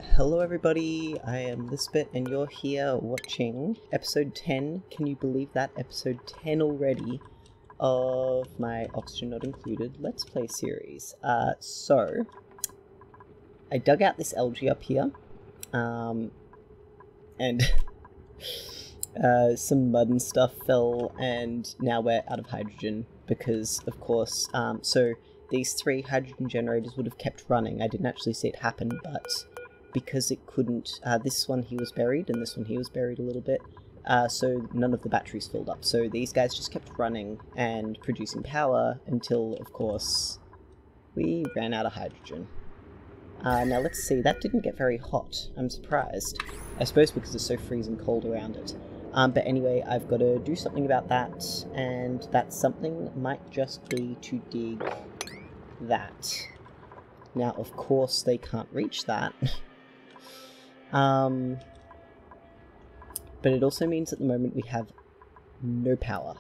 Hello everybody, I am Lisbeth and you're here watching episode 10, can you believe that, episode 10 already, of my Oxygen Not Included Let's Play series. So, I dug out this algae up here, and some mud and stuff fell, and now we're out of hydrogen, because, of course, so these 3 hydrogen generators would have kept running. I didn't actually see it happen, but because it couldn't, this one here was buried, and this one here was buried a little bit, so none of the batteries filled up. So these guys just kept running and producing power until, of course, we ran out of hydrogen. Now let's see, that didn't get very hot. I'm surprised. I suppose because it's so freezing cold around it. But anyway, I've got to do something about that, and that something might just be to dig that. Now, of course, they can't reach that. But it also means at the moment we have no power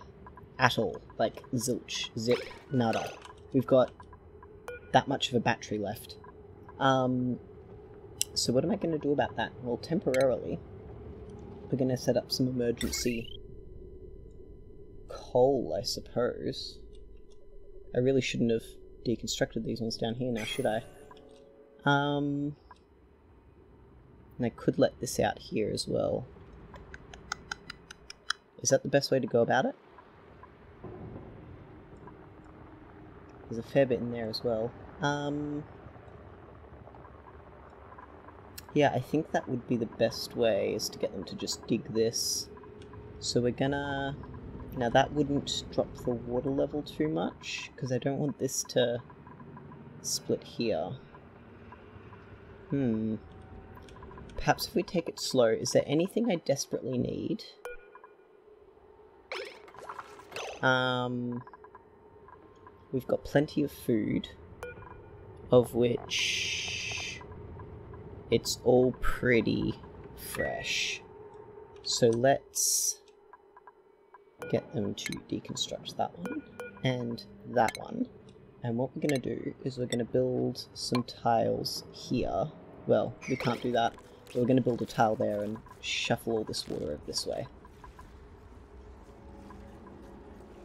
at all. Like, zilch, zip, nada. We've got that much of a battery left. So what am I going to do about that? Well, temporarily, we're going to set up some emergency coal, I suppose. I really shouldn't have deconstructed these ones down here now, should I? And I could let this out here as well. Is that the best way to go about it? There's a fair bit in there as well. Yeah, I think that would be the best way, is to get them to just dig this. So we're gonna... Now that wouldn't drop the water level too much, because I don't want this to split here. Perhaps if we take it slow, is there anything I desperately need? We've got plenty of food, of which it's all pretty fresh. So let's get them to deconstruct that one and that one. And what we're going to do is we're going to build some tiles here. Well, we can't do that. But we're going to build a tile there and shuffle all this water over this way.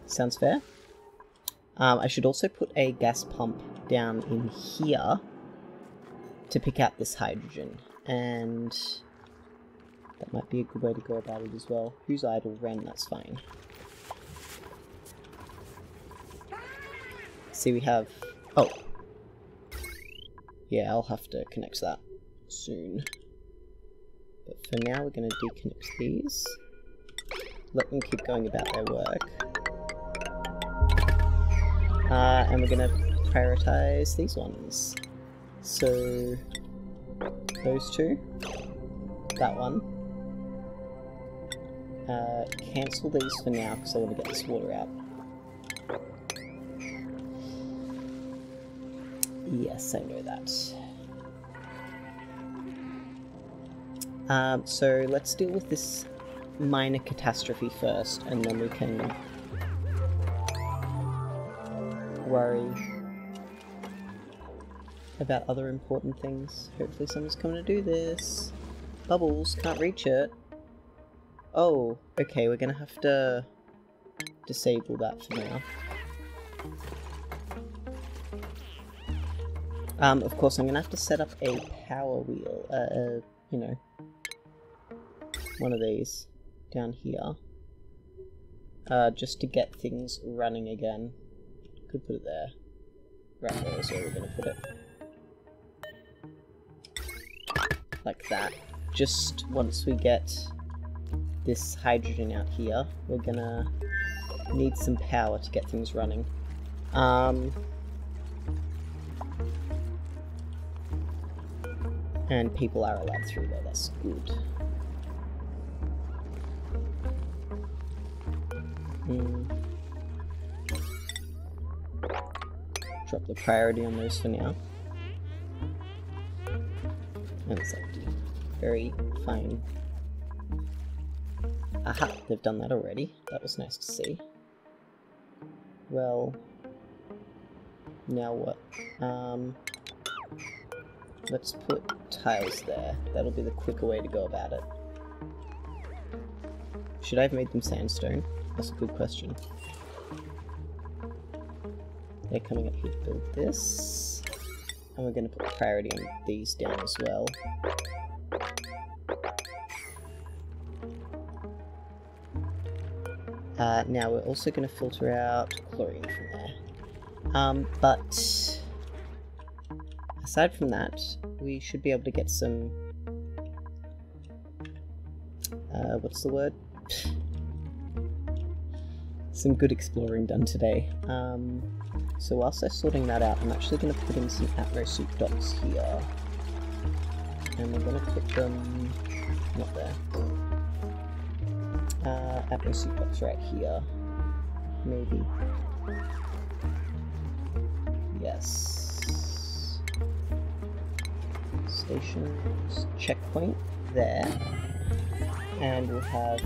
Sounds fair? I should also put a gas pump down in here to pick out this hydrogen. And that might be a good way to go about it as well. Who's idle? Ren, that's fine. See, we have... Oh! Yeah, I'll have to connect that soon. But for now, we're going to deconnect these. Let them keep going about their work. And we're going to prioritize these ones. So, those two. That one. Cancel these for now, because I want to get this water out. Yes, I know that. So let's deal with this minor catastrophe first, and then we can worry about other important things. Hopefully someone's coming to do this. Bubbles, can't reach it. Oh, okay, we're gonna have to disable that for now. Of course, I'm gonna have to set up a power wheel, you know, one of these down here, just to get things running again. Could put it there. Right there is where we're gonna put it. Like that. Just once we get this hydrogen out here, we're gonna need some power to get things running. And people are allowed through there, that's good. Drop the priority on those for now. And it's empty. Very fine. Aha, they've done that already. That was nice to see. Well, now what? Let's put tiles there. That'll be the quicker way to go about it. Should I have made them sandstone? That's a good question. They're coming up here to build this. And we're going to put priority on these down as well. Now we're also going to filter out chlorine from there. But aside from that, we should be able to get some... what's the word? Some good exploring done today. So whilst I'm sorting that out, I'm actually going to put in some atmosuit dots here. And we're going to put them... not there. Atmosuit dots right here. Maybe. Yes. Stations, checkpoint there. And we'll have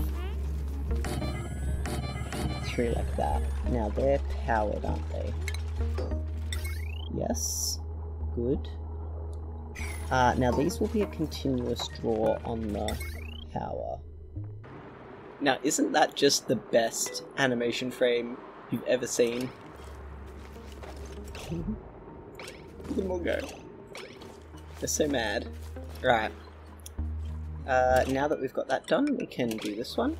3 like that. Now they're powered, aren't they? Yes. Good. Now these will be a continuous draw on the power. Now isn't that just the best animation frame you've ever seen? Look at them all go. They're so mad. Right. Now that we've got that done, we can do this one.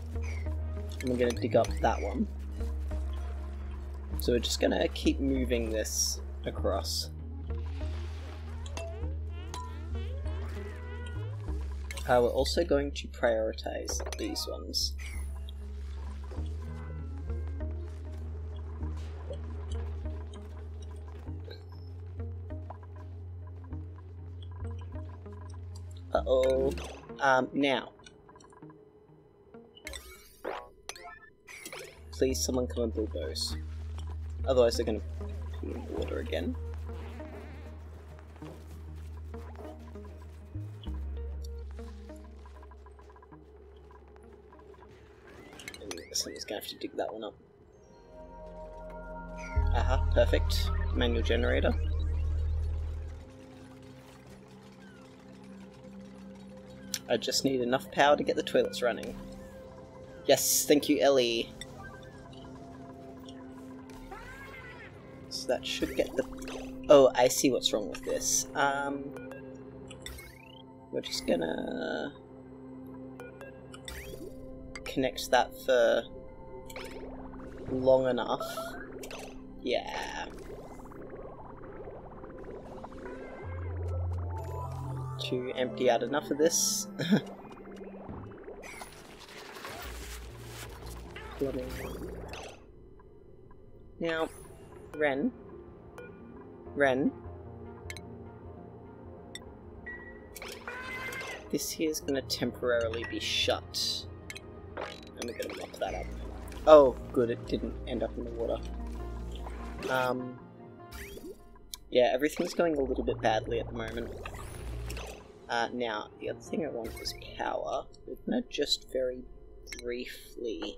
And we're going to dig up that one. So we're just going to keep moving this across. We're also going to prioritize these ones. Uh-oh. Now. Please someone come and build those. Otherwise they're gonna be in water again. And someone's gonna have to dig that one up. Aha, perfect. Manual generator. I just need enough power to get the toilets running. Yes, thank you, Ellie. So that should get the... Oh, I see what's wrong with this. We're just gonna... connect that for long enough. Yeah. To empty out enough of this. Now, Ren. This here is going to temporarily be shut. And we're going to mop that up. Oh, good, it didn't end up in the water. Yeah, everything's going a little bit badly at the moment. Now, the other thing I want is power. We're going to just very briefly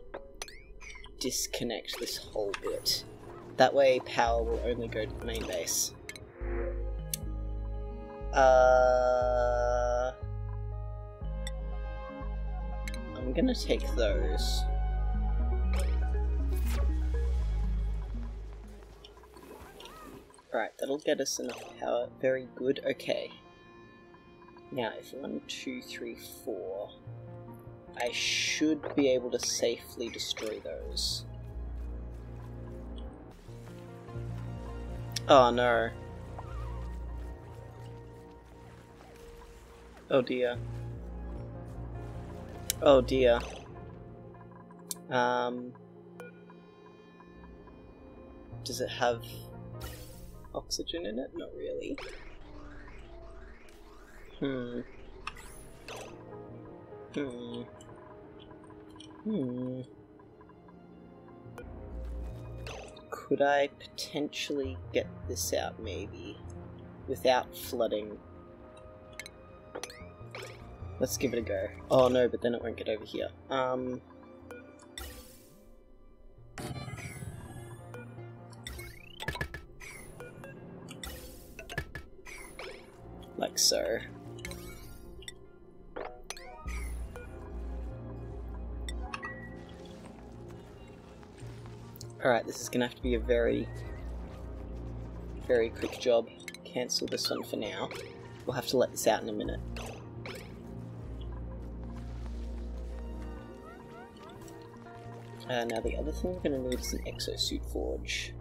disconnect this whole bit. That way power will only go to the main base. I'm gonna take those. Right, that'll get us enough power. Very good, okay. Now, if 1, 2, 3, 4... I should be able to safely destroy those. Oh no. Oh dear. Oh dear. Does it have oxygen in it? Not really. Could I potentially get this out, maybe? Without flooding? Let's give it a go. Oh no, but then it won't get over here. Like so. Alright, this is gonna have to be a very quick job. Cancel this one for now. We'll have to let this out in a minute. Now the other thing we're going to need is an exosuit forge.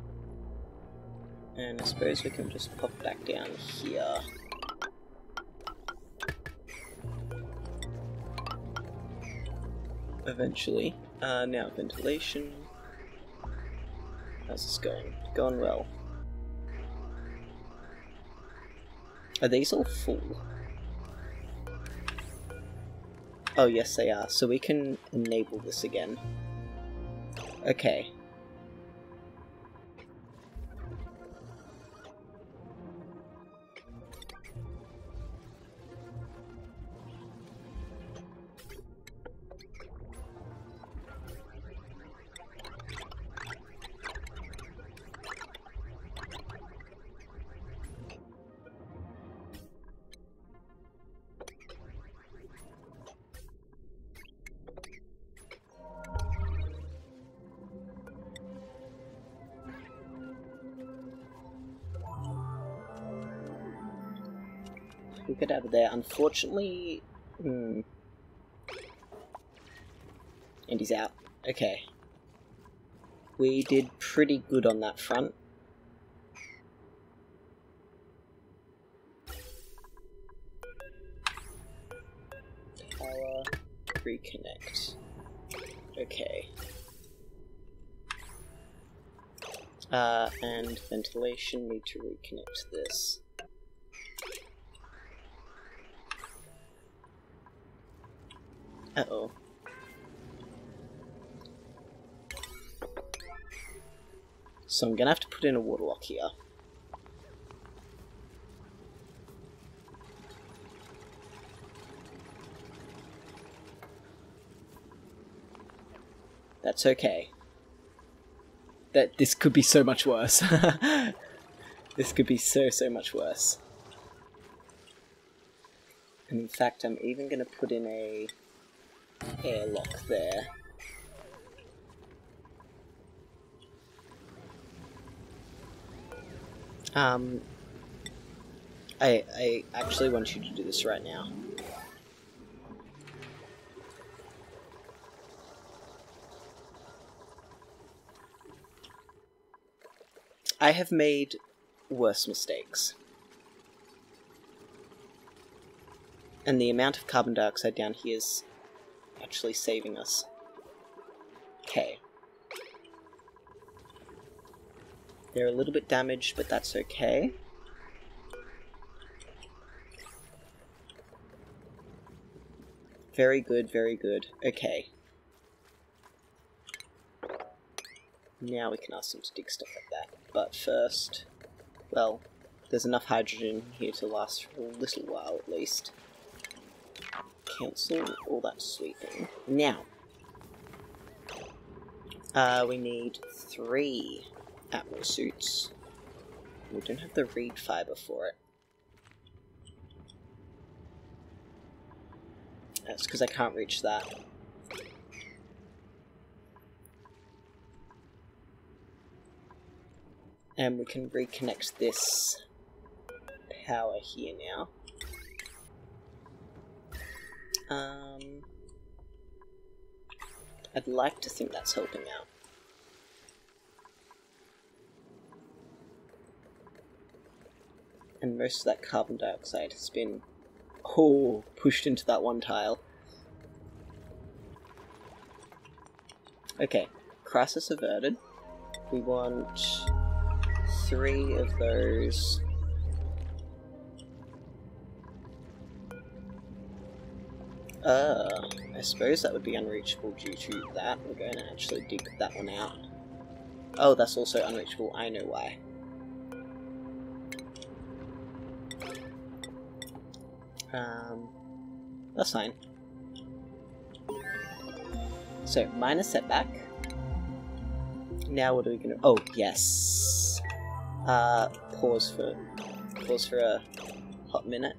And I suppose we can just pop back down here. Eventually. Now ventilation. How's this going? Going well. Are these all full? Oh yes they are, so we can enable this again. Okay. We'll get out of there. Unfortunately... And he's out. Okay. We did pretty good on that front. Power... reconnect. Okay. And ventilation, need to reconnect this. Uh-oh. So I'm gonna have to put in a water lock here. That's okay. This could be so much worse. This could be so much worse. And in fact, I'm even gonna put in a airlock there. I actually want you to do this right now. I have made worse mistakes. And the amount of carbon dioxide down here is actually saving us. Okay. They're a little bit damaged, but that's okay. Very good, very good. Okay. Now we can ask them to dig stuff like that. But first, well, there's enough hydrogen here to last for a little while at least. Cancel all that sweeping. Now, we need 3 Atmos suits. We don't have the reed fiber for it. That's because I can't reach that. And we can reconnect this power here now. I'd like to think that's helping out. And most of that carbon dioxide has been, pushed into that one tile. Okay, crisis averted. We want 3 of those. I suppose that would be unreachable due to that. We're going to actually dig that one out. Oh, that's also unreachable. I know why. That's fine. So, minor setback. Now what are we gonna... Oh, yes. Pause for a hot minute.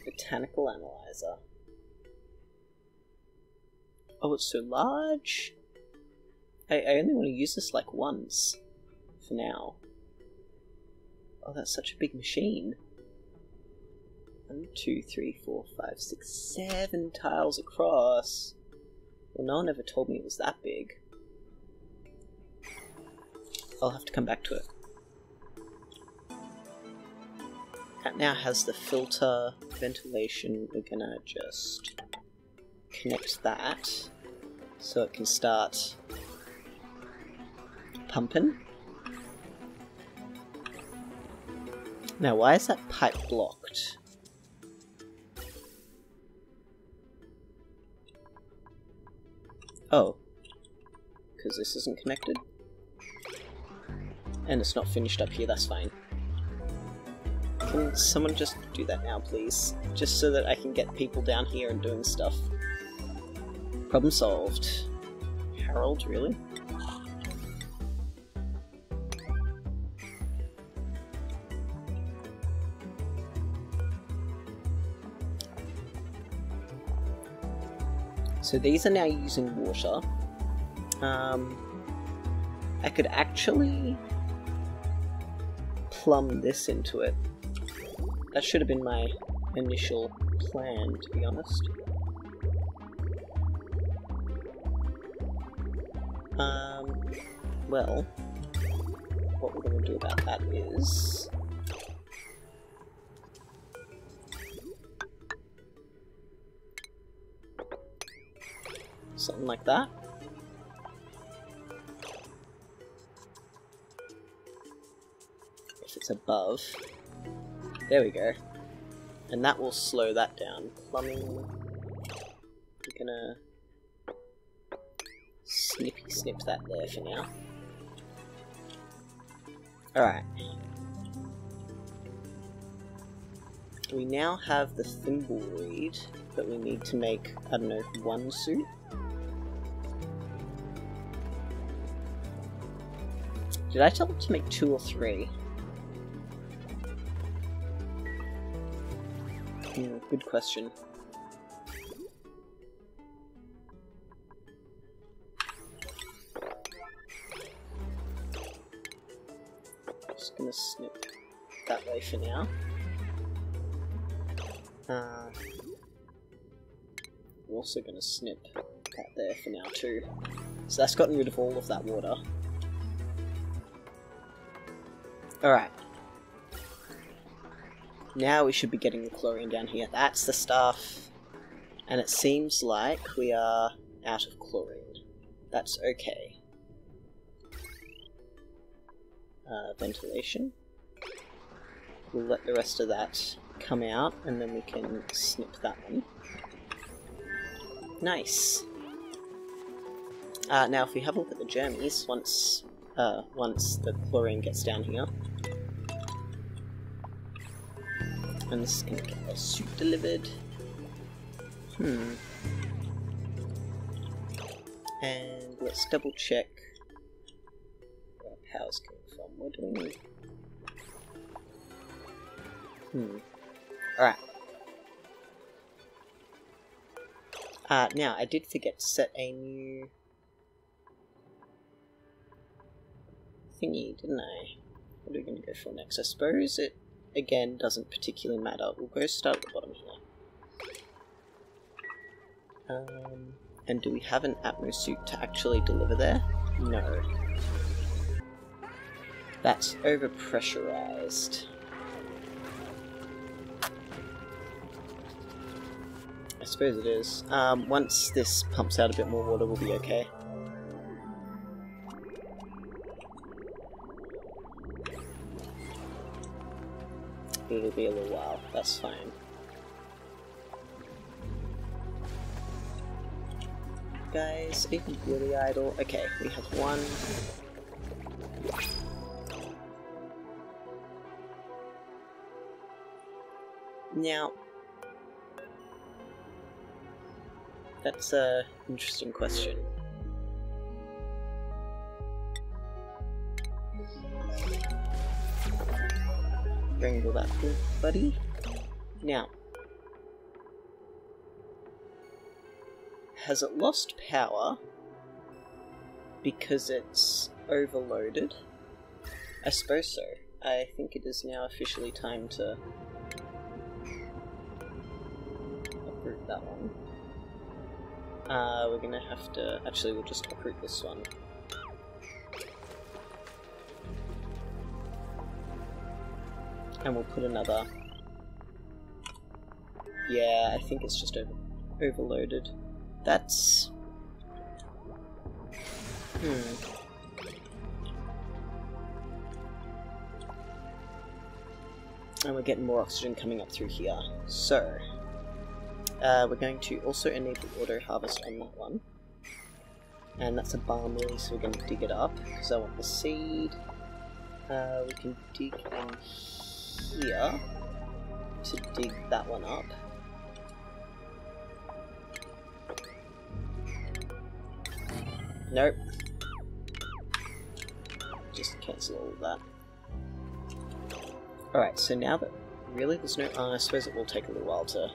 Botanical analyzer. Oh, it's so large. I only want to use this like once for now. Oh, that's such a big machine. 1, 2, 3, 4, 5, 6, 7 tiles across. Well, no one ever told me it was that big. I'll have to come back to it. That now has the filter, ventilation. We're gonna just connect that so it can start pumping. Now, why is that pipe blocked? Oh, because this isn't connected? And it's not finished up here, that's fine. Can someone just do that now, please? Just so that I can get people down here and doing stuff. Problem solved. Harold, really? So these are now using water. I could actually plumb this into it. That should have been my initial plan, to be honest. Well, what we're going to do about that is... something like that. If it's above. There we go. And that will slow that down. Plumbing. We're gonna snippy snip that there for now. Alright. We now have the thimble reed, but we need to make, I don't know, 1 suit? Did I tell them to make 2 or 3? Good question. Just gonna snip that way for now. We're also gonna snip that there for now too. So that's gotten rid of all of that water. Alright. Now we should be getting the chlorine down here. That's the stuff. And it seems like we are out of chlorine. That's okay. Ventilation. We'll let the rest of that come out, and then we can snip that one. Nice. Now if we have a look at the journeys, once the chlorine gets down here, and this is going to get a suit delivered. And let's double check where our power's coming from. What do we need? Alright. Now, I did forget to set a new thingy, didn't I? What are we going to go for next? I suppose it, again, doesn't particularly matter. We'll go start at the bottom here. And do we have an Atmo suit to actually deliver there? No. That's overpressurized. I suppose it is. Once this pumps out a bit more water, we'll be okay. It'll be a little while, that's fine. Guys, are you really idle? Okay, we have 1. Now, that's an interesting question. Wrangle that thing, buddy. Now, has it lost power because it's overloaded? I suppose so. I think it is now officially time to uproot that one. We're gonna have to... Actually, we'll just uproot this one. And we'll put another... Yeah, I think it's just overloaded. That's... And we're getting more oxygen coming up through here. So, we're going to also enable auto harvest on that one. And that's a balm lily, so we're going to dig it up, because I want the seed. We can dig in here to dig that one up. Nope. Just cancel all of that. Alright, so now that... Really? There's no... I suppose it will take a little while to...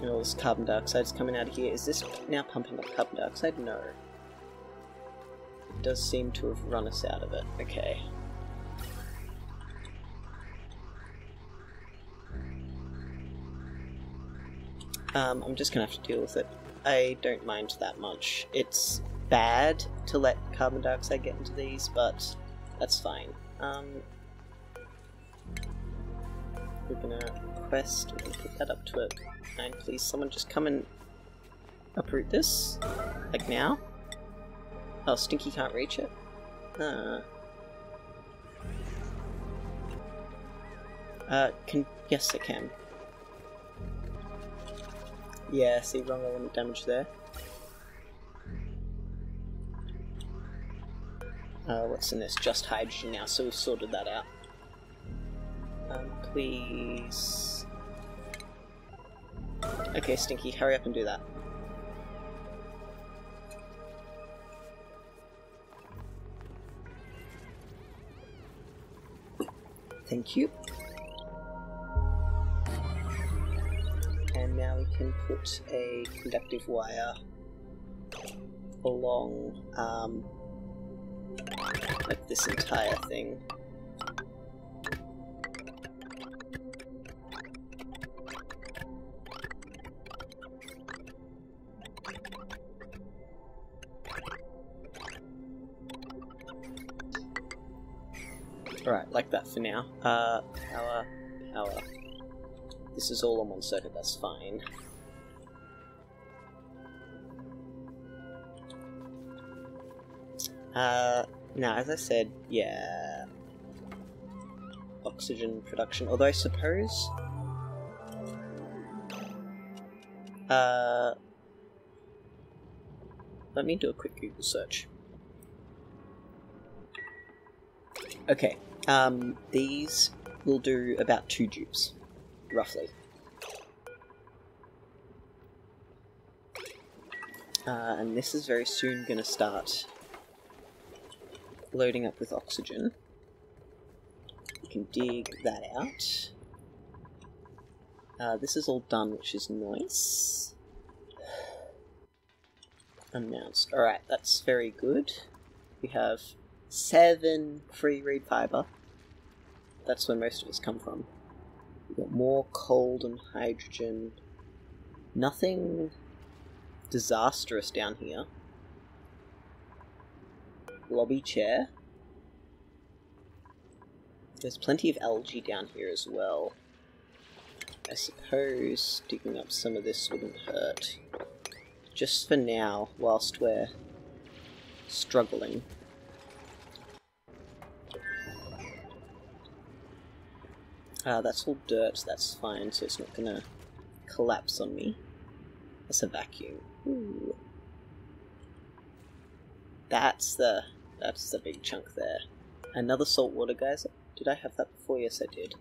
And all this carbon dioxide's coming out of here. Is this now pumping up carbon dioxide? No. It does seem to have run us out of it. Okay. I'm just gonna have to deal with it. I don't mind that much. It's bad to let carbon dioxide get into these, but that's fine. We're gonna request, we're gonna put that up to a 9, please. Someone just come and uproot this. Like now. Oh, Stinky can't reach it? Yes, I can. Yeah, see, wrong element damage there. What's in this? Just hydrogen now, so we've sorted that out. Please... Okay, Stinky, hurry up and do that. Thank you. And now we can put a conductive wire along, like this entire thing. Alright, like that for now. Power. This is all on one circuit, that's fine. Now, as I said, yeah... Oxygen production, although I suppose... Let me do a quick Google search. Okay, these will do about 2 dupes, roughly. And this is very soon going to start loading up with oxygen. You can dig that out. This is all done, which is nice. Announced. Alright, that's very good. We have 7 free reed fiber. That's where most of us come from. We've got more cold and hydrogen. Nothing disastrous down here. Lobby chair. There's plenty of algae down here as well. I suppose digging up some of this wouldn't hurt. Just for now, whilst we're struggling. That's all dirt, that's fine, so it's not gonna collapse on me. That's a vacuum. Ooh. That's the big chunk there. Another saltwater geyser. Did I have that before? Yes, I did.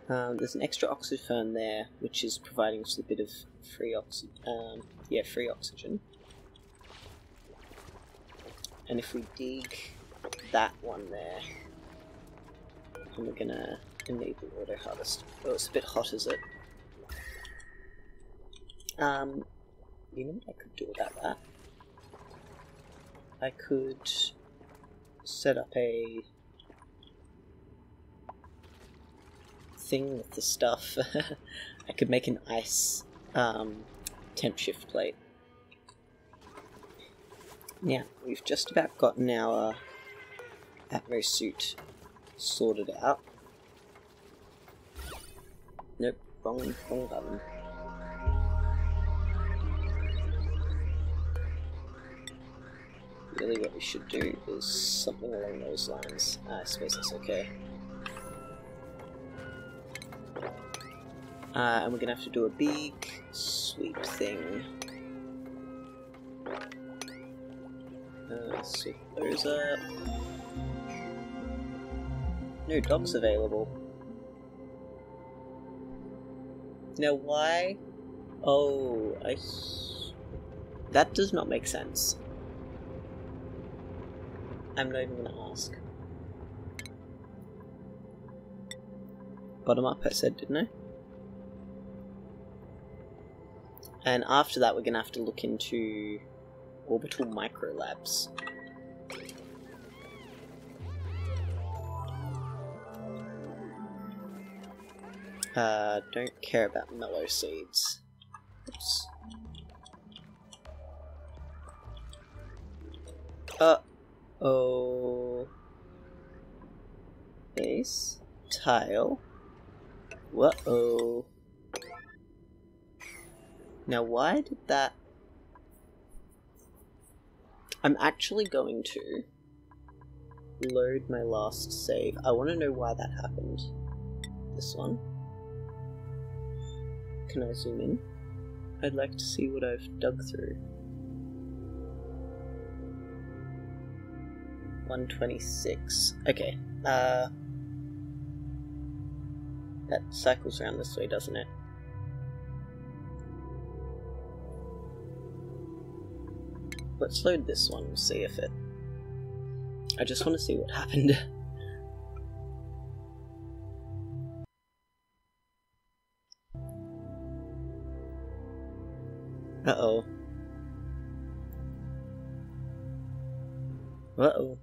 There's an extra oxyfern there, which is providing us a bit of free free oxygen. And if we dig that one there, And we're gonna enable auto harvest. Oh, it's a bit hot, is it? You know what I could do about that? I could set up a thing with the stuff. I could make an ice temp shift plate. Now, we've just about gotten our atmo suit sorted out. Nope, wrong button. Really what we should do is something along those lines. I suppose that's okay. And we're gonna have to do a big sweep thing. Sweep those up. No dogs available. Now why? Oh, that does not make sense. I'm not even gonna ask. Bottom up, I said, didn't I? And after that, we're gonna have to look into orbital microlabs. Don't care about mellow seeds. Oops. Uh-oh. Base. Tile. Whoa. Now why did that... I'm actually going to load my last save. I want to know why that happened. This one. Can I zoom in? I'd like to see what I've dug through. 126. Okay. That cycles around this way, doesn't it? Let's load this one and see if it... I just want to see what happened. Uh-oh. Uh-oh.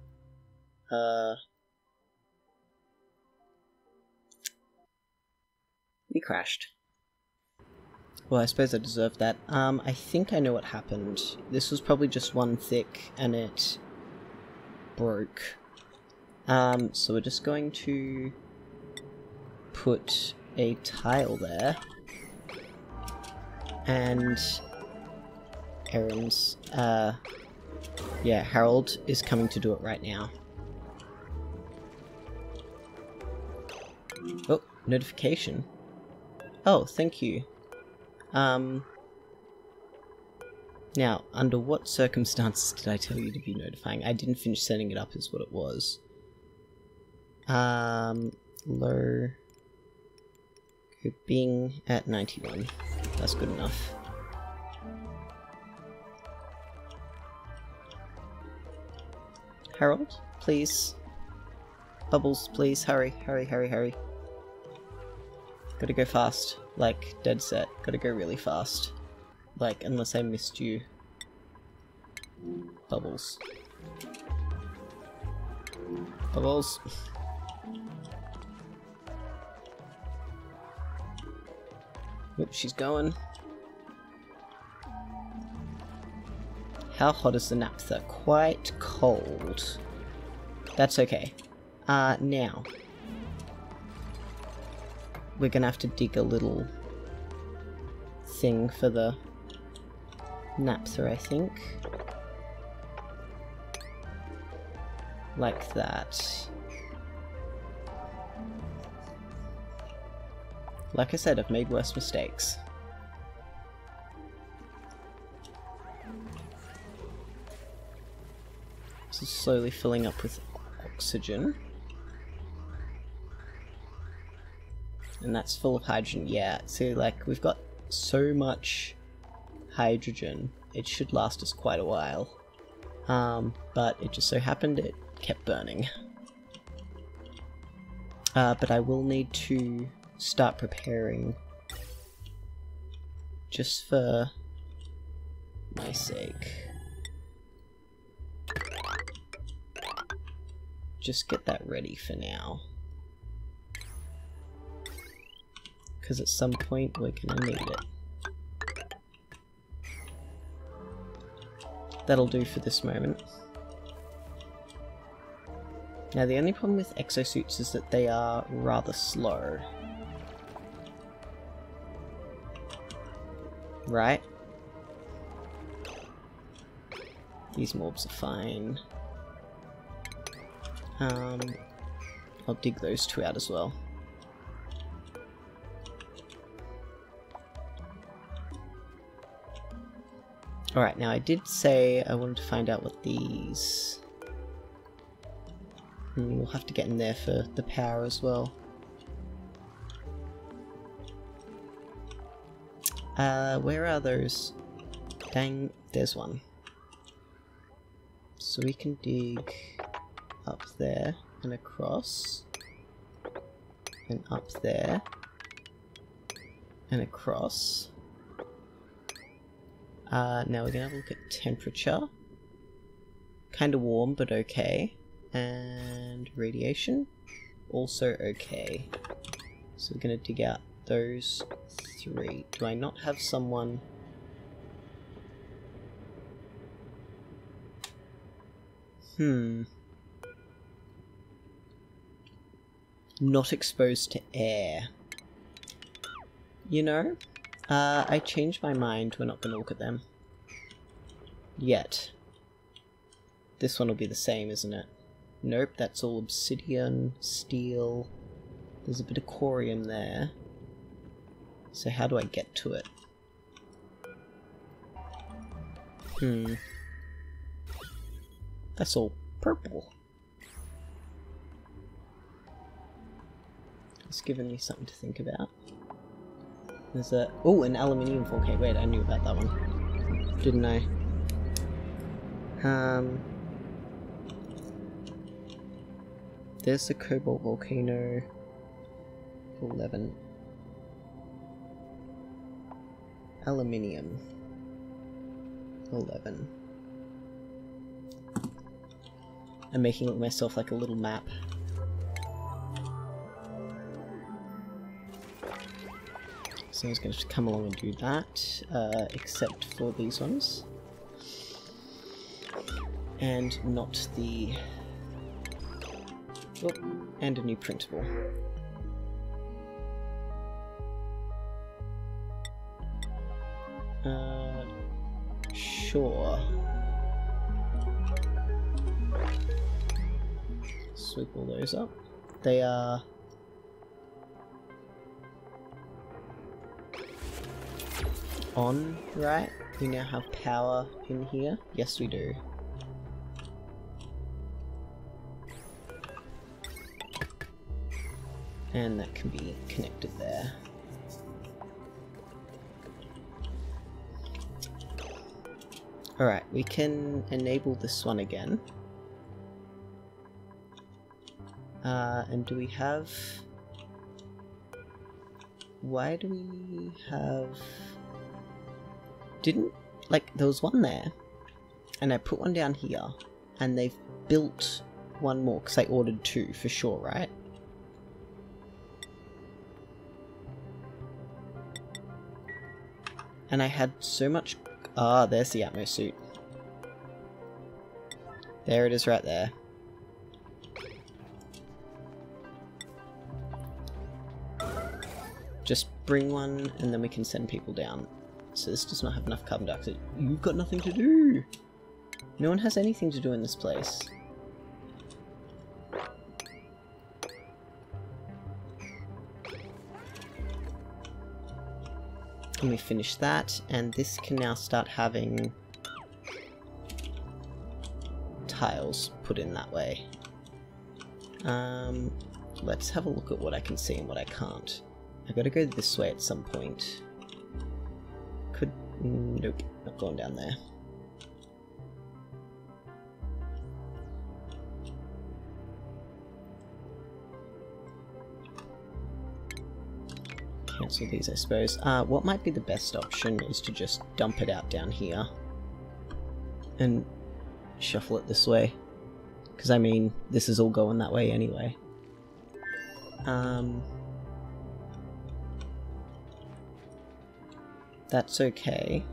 We crashed. Well, I suppose I deserved that. I think I know what happened. This was probably just one thick, and it broke. So we're just going to put a tile there. And Aaron's, yeah, Harold is coming to do it right now. Oh, notification. Oh, thank you. Now, under what circumstances did I tell you to be notifying? I didn't finish setting it up is what it was. Low... Bing at 91. That's good enough. Harold, please. Bubbles, please, hurry, hurry, hurry, hurry. Gotta go fast. Like, dead set. Gotta go really fast. Like, unless I missed you. Bubbles. Bubbles. Oops, she's going. How hot is the naphtha? Quite cold. That's okay. Now. We're gonna have to dig a little thing for the naphtha, I think. Like that. Like I said, I've made worse mistakes. This is slowly filling up with oxygen. And that's full of hydrogen, yeah. So, like, we've got so much hydrogen, it should last us quite a while. But it just so happened it kept burning. But I will need to start preparing just for my sake. Just get that ready for now. Because at some point we're gonna need it. That'll do for this moment. Now the only problem with exosuits is that they are rather slow. Right? These mobs are fine. I'll dig those two out as well. Alright, now I did say I wanted to find out what these... we'll have to get in there for the power as well. Where are those? Dang, there's one. So we can dig up there and across. And up there. And across. Now we're gonna have a look at temperature. Kinda warm, but okay. And radiation, also okay. So we're gonna dig out those three. Do I not have someone? Not exposed to air. You know, I changed my mind. We're not gonna look at them yet. This one will be the same, isn't it? Nope, that's all obsidian, steel. There's a bit of corium there. So how do I get to it? That's all purple. It's given me something to think about. There's a... oh, an aluminium volcano. Wait, I knew about that one. Didn't I? There's the cobalt volcano. 11. Aluminium. 11. I'm making myself like a little map. So I was going to come along and do that, except for these ones. And not the... oh, and a new printable. Sure. Sweep all those up. They are... on, right? We now have power in here. Yes, we do. And that can be connected there. Alright, we can enable this one again. And do we have... why do we have... didn't... like, there was one there, and I put one down here, and they've built one more, because I ordered two, for sure, right? And I had so much... ah, there's the Atmo suit. There it is right there. Just bring one, and then we can send people down. So this does not have enough carbon dioxide. You've got nothing to do! No one has anything to do in this place. Let me finish that, and this can now start having tiles put in that way. Let's have a look at what I can see and what I can't. I gotta go this way at some point. Could... nope, not going down there. cancel these, I suppose. What might be the best option is to just dump it out down here. And shuffle it this way. Because, I mean, this is all going that way anyway. That's okay.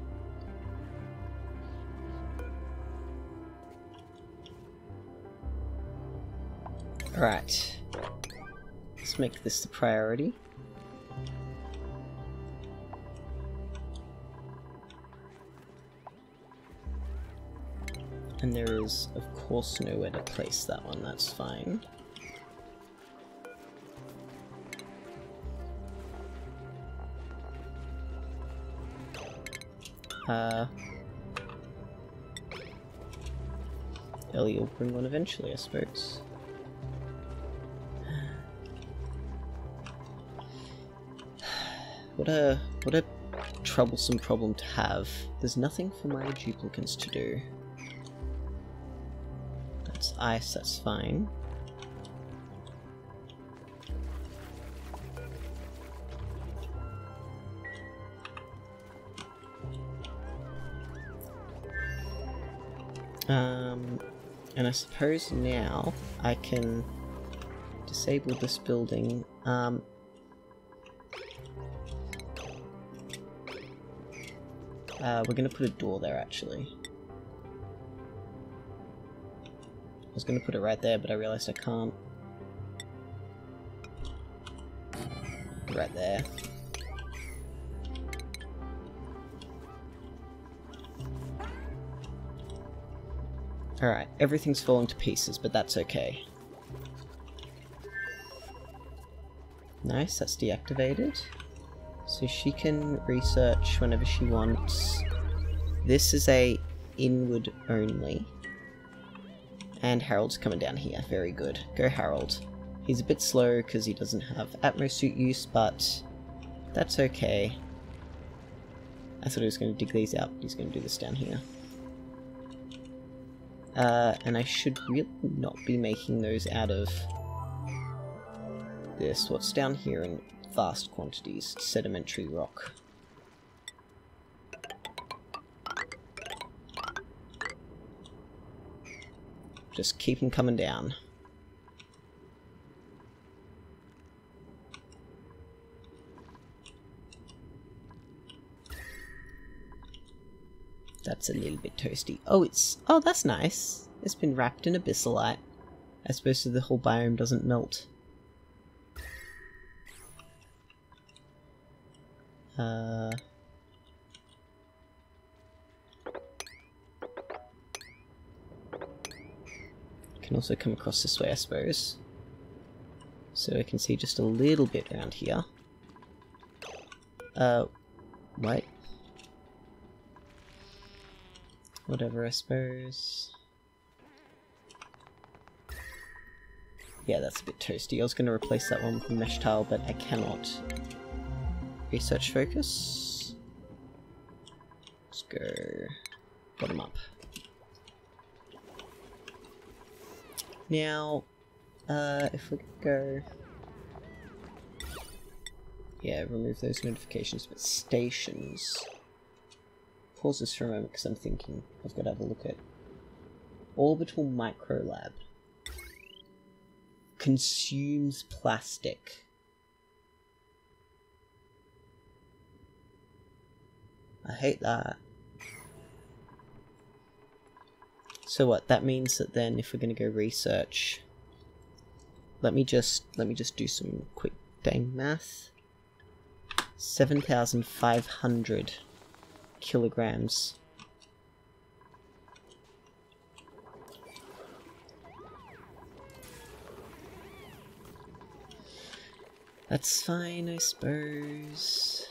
Alright. Let's make this the priority. And there is, of course, nowhere to place that one, that's fine. Ellie will bring one eventually, I suppose. What a troublesome problem to have. There's nothing for my duplicants to do. That's ice, that's fine. And I suppose now I can disable this building. We're gonna put a door there, actually. I was gonna put it right there, but I realized I can't. Right there. Alright, everything's falling to pieces, but that's okay. Nice, that's deactivated. So she can research whenever she wants. This is a inward only. And Harold's coming down here, very good. Go Harold. He's a bit slow because he doesn't have atmosuit use, but that's okay. I thought he was going to dig these out, but he's going to do this down here. And I should really not be making those out of this. What's down here in vast quantities? Sedimentary rock. Just keep them coming down. That's a little bit toasty. Oh, oh, that's nice. It's been wrapped in abyssalite. I suppose so the whole biome doesn't melt. Can also come across this way, I suppose. So I can see just a little bit around here. Wait. Whatever, I suppose. Yeah, that's a bit toasty. I was going to replace that one with a mesh tile, but I cannot. Research focus. Let's go bottom up. Now, if we go... Yeah, remove those notifications, but stations... Pause this for a moment because I'm thinking I've got to have a look at orbital microlab. Consumes plastic. I hate that. So what? That means that then if we're going to go research, let me just do some quick dang math. 7,500 kilograms. That's fine, I suppose.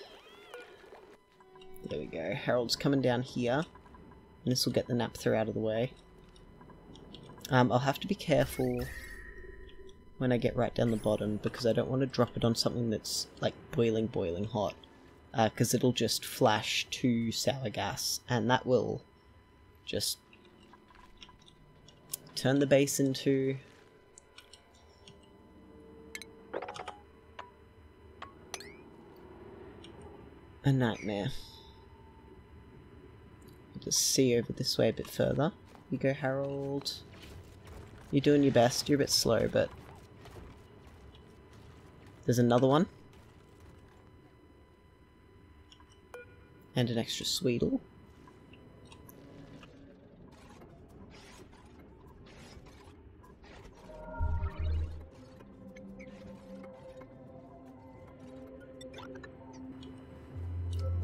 There we go. Harold's coming down here. And this will get the naphtha out of the way. I'll have to be careful when I get right down the bottom because I don't want to drop it on something that's like boiling hot. Because it'll just flash to sour gas, and that will just turn the base into... a nightmare. I'll just see over this way a bit further. You go, Harold. You're doing your best. You're a bit slow, but... There's another one. And an extra Sweedle.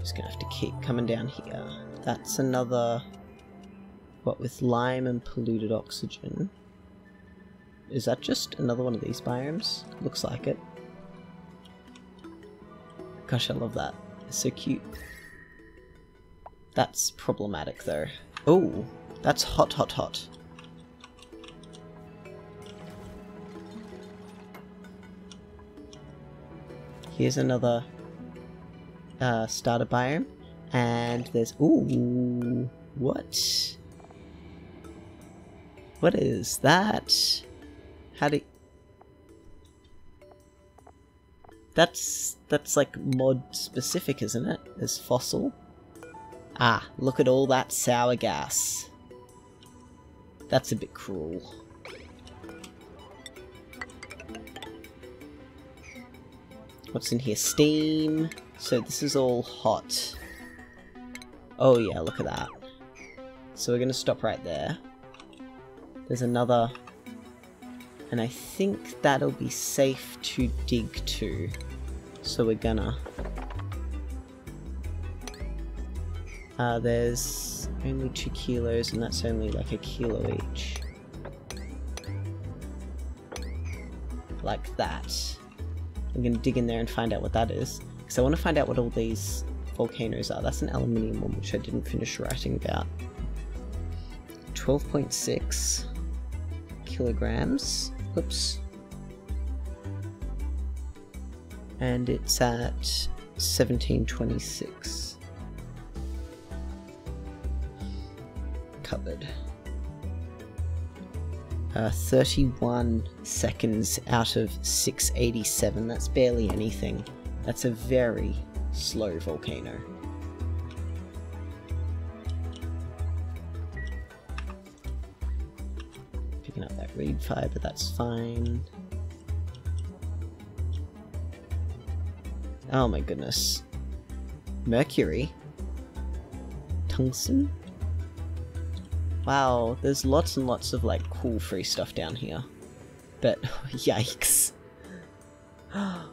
Just gonna have to keep coming down here. That's another... What, with lime and polluted oxygen? Is that just another one of these biomes? Looks like it. Gosh, I love that. It's so cute. That's problematic though. Oh, that's hot, hot, hot. Here's another starter biome, and there's... Ooh, what? What is that? How do... That's like mod specific, isn't it? There's fossil. Ah, look at all that sour gas. That's a bit cruel. What's in here? Steam. So this is all hot. Oh yeah, look at that. So we're gonna stop right there. There's another... And I think that'll be safe to dig to. So we're gonna... there's only 2 kilos, and that's only like 1 kilo each. Like that. I'm gonna dig in there and find out what that is. Because I want to find out what all these volcanoes are. That's an aluminium one, which I didn't finish writing about. 12.6 kilograms. Oops. And it's at 1726. Covered. 31 seconds out of 687. That's barely anything. That's a very slow volcano. Picking up that reed fiber, that's fine. Oh my goodness. Mercury? Tungsten? Wow, there's lots and lots of like cool free stuff down here. But, yikes. Wow.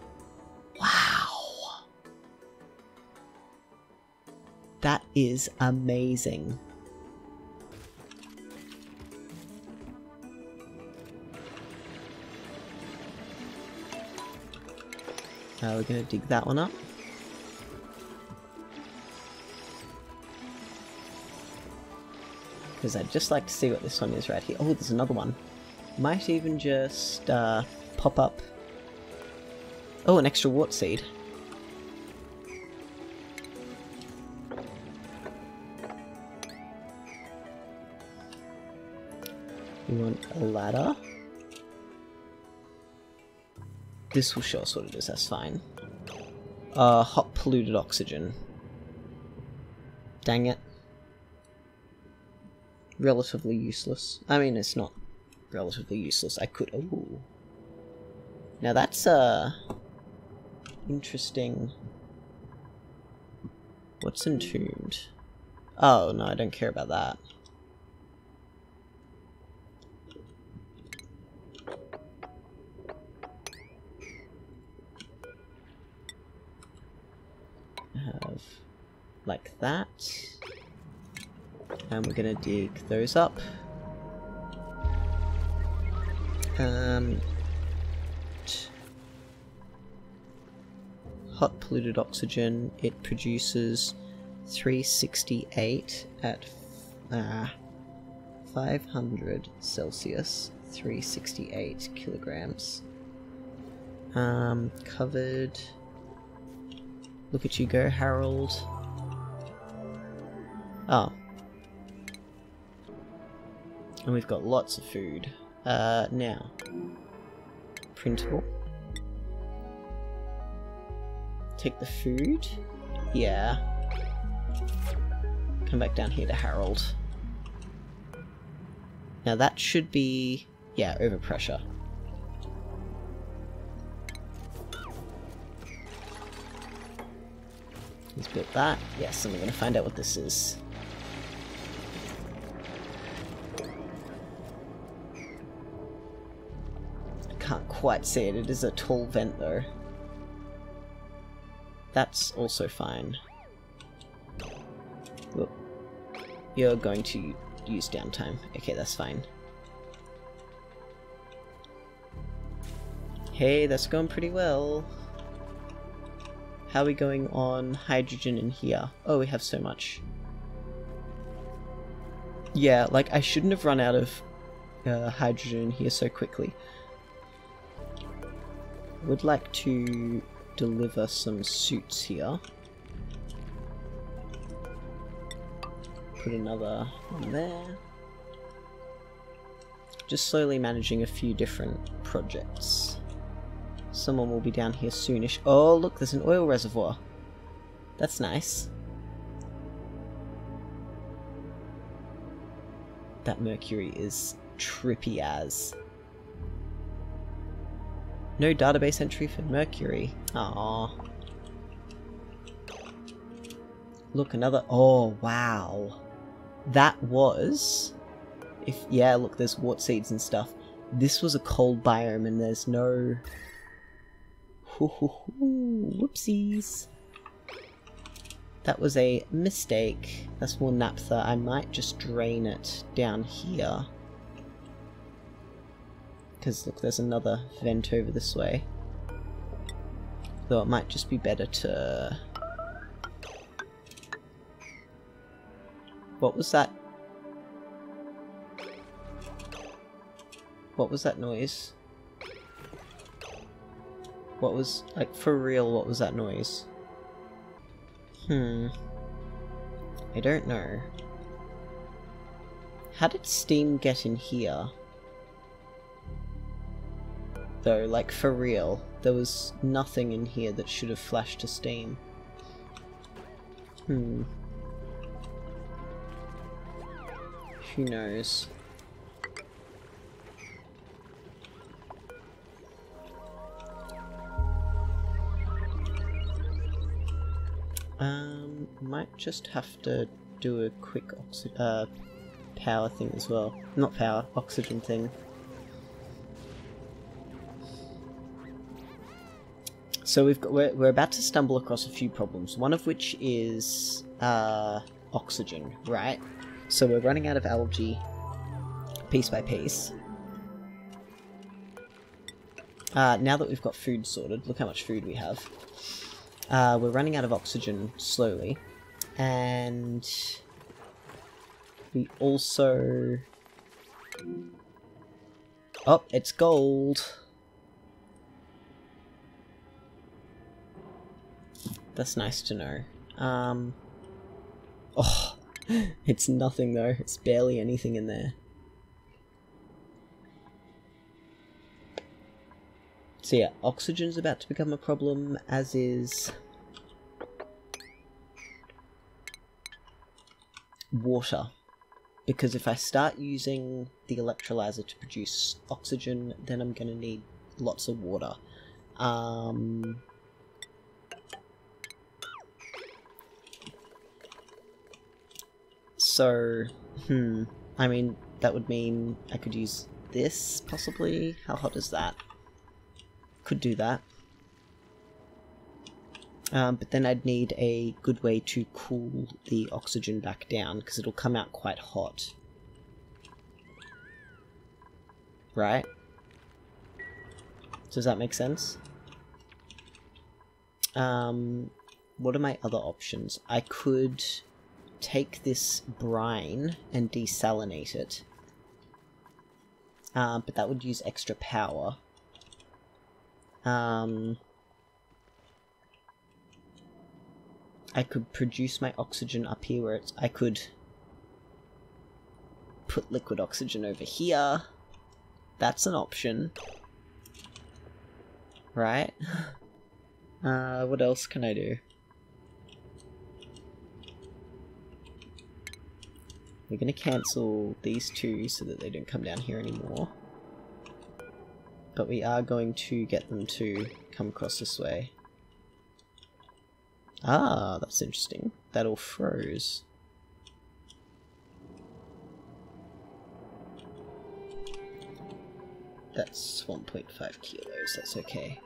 That is amazing. We're gonna dig that one up. Because I'd just like to see what this one is right here. Oh, there's another one. Might even just pop up. Oh, an extra wart seed. We want a ladder. This will show us what it is, that's fine. Hot polluted oxygen. Dang it. Relatively useless. I mean, it's not relatively useless. I could... Ooh. Now that's, interesting. What's entombed? Oh, no, I don't care about that. Have like that. And we're gonna dig those up. Hot polluted oxygen, it produces 368 at 500 Celsius, 368 kilograms. Covered. Look at you go, Harold. Oh. And we've got lots of food. Now. Printable. Take the food. Yeah. Come back down here to Harold. Now that should be... yeah, overpressure. He's built that. Yes, and we're going to find out what this is. I can't quite see it. It is a tall vent though. That's also fine. Whoop. You're going to use downtime. Okay, that's fine. Hey, that's going pretty well. How are we going on hydrogen in here? Oh, we have so much. Yeah, like, I shouldn't have run out of hydrogen in here so quickly. Would like to deliver some suits here. Put another one there. Just slowly managing a few different projects. Someone will be down here soonish. Oh, look, there's an oil reservoir. That's nice. That mercury is trippy as. No database entry for mercury. Aww. Look, another... oh, wow. That was... yeah, look, there's wart seeds and stuff. This was a cold biome and there's no... whoopsies. That was a mistake. That's more naphtha. I might just drain it down here. Because look, there's another vent over this way. Though it might just be better to... what was that? What was that noise? What was, like, for real, what was that noise? I don't know. How did steam get in here? Though, like, for real, there was nothing in here that should have flashed to steam. Who knows? Might just have to do a quick power thing as well. Not power, oxygen thing. So we're about to stumble across a few problems, one of which is oxygen, right? So we're running out of algae piece by piece. Now that we've got food sorted, look how much food we have. We're running out of oxygen slowly, and we also... oh, it's gold! That's nice to know. Oh, it's nothing though, it's barely anything in there. So yeah, oxygen's about to become a problem, as is water. Because if I start using the electrolyzer to produce oxygen, then I'm gonna need lots of water. So, I mean, that would mean I could use this, possibly? How hot is that? Could do that. But then I'd need a good way to cool the oxygen back down, because it'll come out quite hot. Right? Does that make sense? What are my other options? I could take this brine and desalinate it. But that would use extra power. I could produce my oxygen up here where it's... I could put liquid oxygen over here. That's an option. Right? What else can I do? We're going to cancel these two so that they don't come down here anymore. But we are going to get them to come across this way. Ah, that's interesting. That all froze. That's 1.5 kilos, that's okay.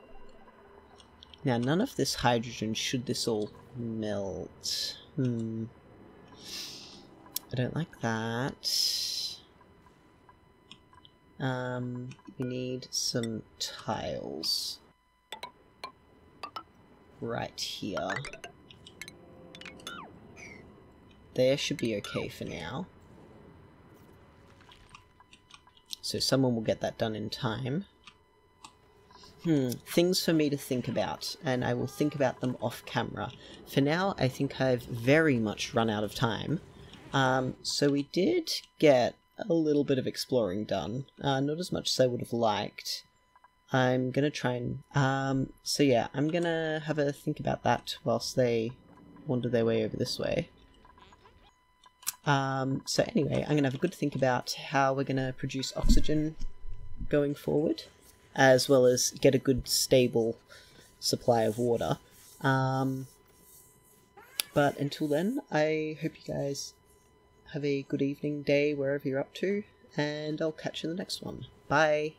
Now, none of this hydrogen, should this all melt. I don't like that. We need some tiles. Right here. There should be okay for now. So someone will get that done in time. Things for me to think about, and I will think about them off camera. For now, I think I've very much run out of time. So we did get a little bit of exploring done. Not as much as I would have liked. I'm gonna try and... so yeah, I'm gonna have a think about that whilst they wander their way over this way. So anyway, I'm gonna have a good think about how we're gonna produce oxygen going forward, as well as get a good stable supply of water. But until then, I hope you guys have a good evening, day, wherever you're up to, and I'll catch you in the next one. Bye!